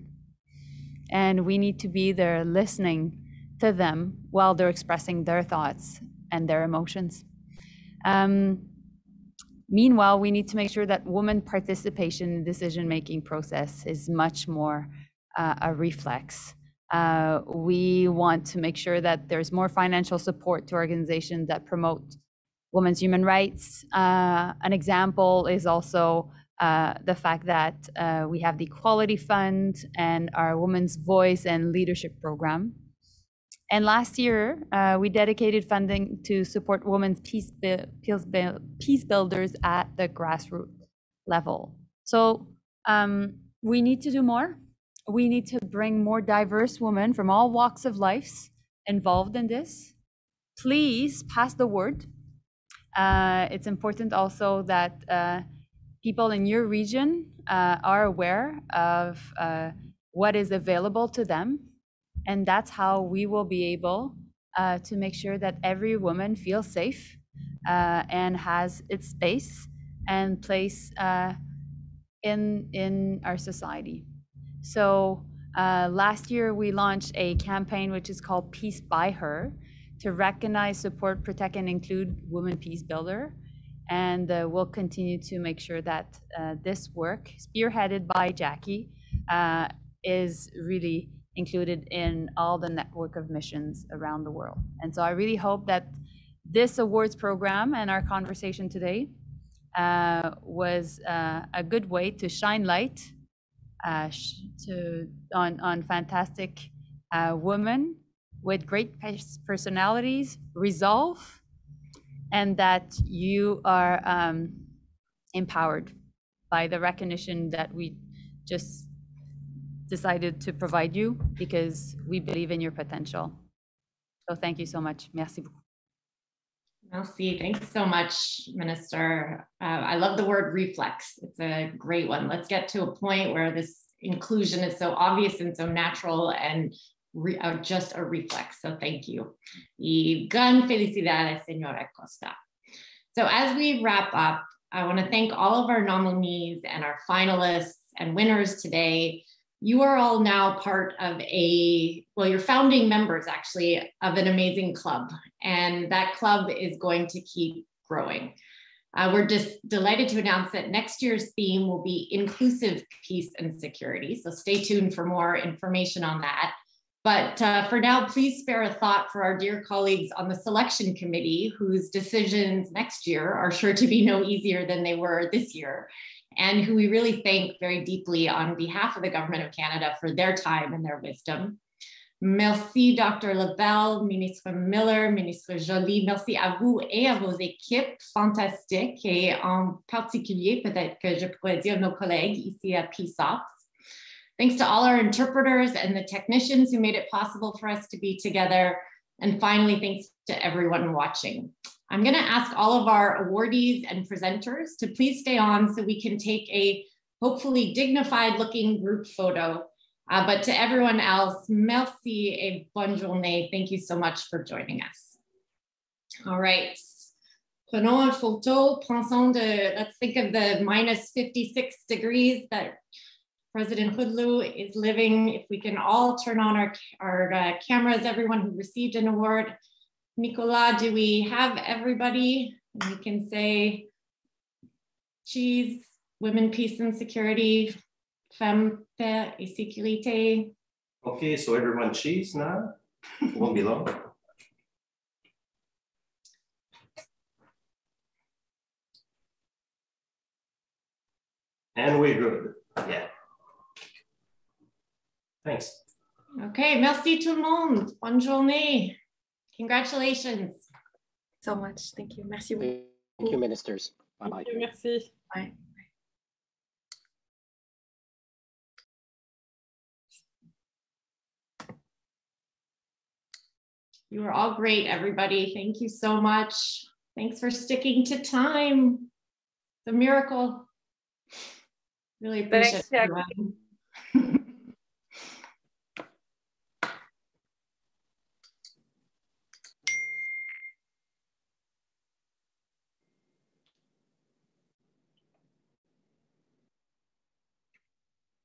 and we need to be there listening to them while they're expressing their thoughts and their emotions. Meanwhile, we need to make sure that women participation in the decision-making process is much more a reflex. We want to make sure that there's more financial support to organizations that promote women's human rights. An example is also the fact that we have the Equality Fund and our Women's Voice and Leadership Program. And last year, we dedicated funding to support women's peace builders at the grassroots level. So we need to do more. We need to bring more diverse women from all walks of life involved in this. Please pass the word. It's important also that people in your region are aware of what is available to them. And that's how we will be able to make sure that every woman feels safe and has its space and place in our society. So last year we launched a campaign which is called Peace by Her, to recognize, support, protect, and include Women Peace Builder. And we'll continue to make sure that this work, spearheaded by Jackie, is really included in all the network of missions around the world. And so I really hope that this awards program and our conversation today was a good way to shine light on fantastic women with great personalities, resolve, and that you are empowered by the recognition that we just decided to provide you, because we believe in your potential. So thank you so much. Merci beaucoup. Merci. Thanks so much, Minister. I love the word reflex. It's a great one. Let's get to a point where this inclusion is so obvious and so natural and just a reflex. So thank you. Y gran felicidades, Señora Acosta. So as we wrap up, I want to thank all of our nominees and our finalists and winners today You are all now part of you're founding members actually of an amazing club, and that club is going to keep growing. We're just delighted to announce that next year's theme will be inclusive peace and security. So stay tuned for more information on that. But for now, please spare a thought for our dear colleagues on the selection committee, whose decisions next year are sure to be no easier than they were this year, and who we really thank very deeply on behalf of the Government of Canada for their time and their wisdom. Merci, Dr. Lebel, Ministre Miller, Ministre Joly. Merci à vous et à vos équipes fantastiques, et en particulier, peut-être que je pourrais dire nos collègues ici à PSOPS. Thanks to all our interpreters and the technicians who made it possible for us to be together. And finally, thanks to everyone watching. I'm going to ask all of our awardees and presenters to please stay on so we can take a hopefully dignified looking group photo. But to everyone else, merci et bonne journée. Thank you so much for joining us. All right. Prenons une photo. Let's think of the minus 56 degrees that President Hoodloo is living. If we can all turn on our cameras, everyone who received an award. Nicolas, do we have everybody? And we can say cheese, women, peace and security, femme, paix et sécurité. Okay, so everyone cheese now. Won't be long. And we're good. Yeah. Thanks. Okay, merci tout le monde. Bonne journée. Congratulations. So much. Thank you. Merci. Thank you, ministers. Bye-bye. Merci. Bye. You were all great, everybody. Thank you so much. Thanks for sticking to time. It's a miracle. Really appreciate it.